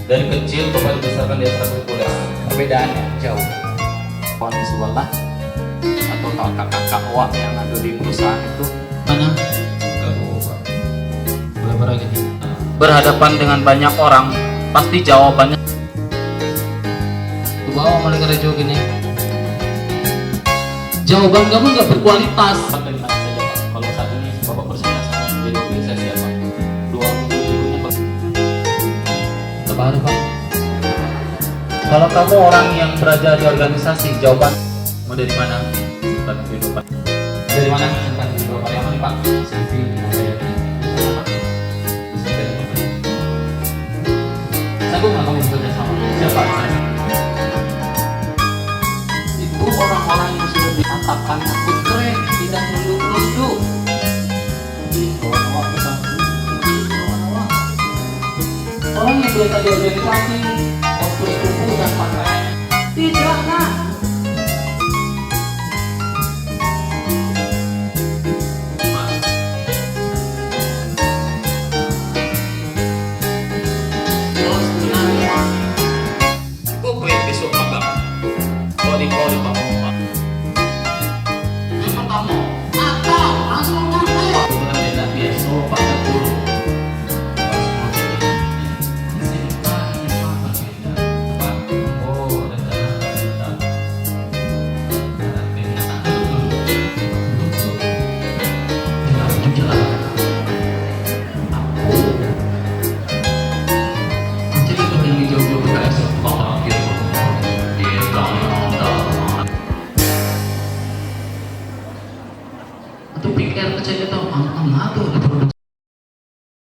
Dari kecil Bapak dibesarkan di atas kuliah. Perbedaannya jauh. Kawan di sebelah atau kakak-kakak wak yang ada di perusahaan itu Mana? Enggak Bapak. Berapa gitu? berhadapan dengan banyak orang, pasti jawabannya Ke bawah mulai kerja gini. Jawaban kamu nggak berkualitas. dari mana saja Pak. Kalau saat ini Bapak bersedia jadi wakil saya siapa? 2 minggu Pak. Apa ada Pak? Kalau kamu orang yang berada di organisasi, jawaban mau dari mana? Bukan kehidupan. Dari mana? Bukan berapa yang mana Pak? CV saya. Sanggup nggak kamu bekerja sama? Siapa? Itu orang-orang yang sudah dikatakan aku keren, tidak nunduk-nunduk. Orang yang berada di organisasi, waktu tubuh dan pakai tidak nak. Terus sebenarnya, gue besok magang. Kalau di Pak. Memang kamu atau langsung ngaku. Bukan beda biasa Pak guru. Itu pikir kecil itu, angkat ada produk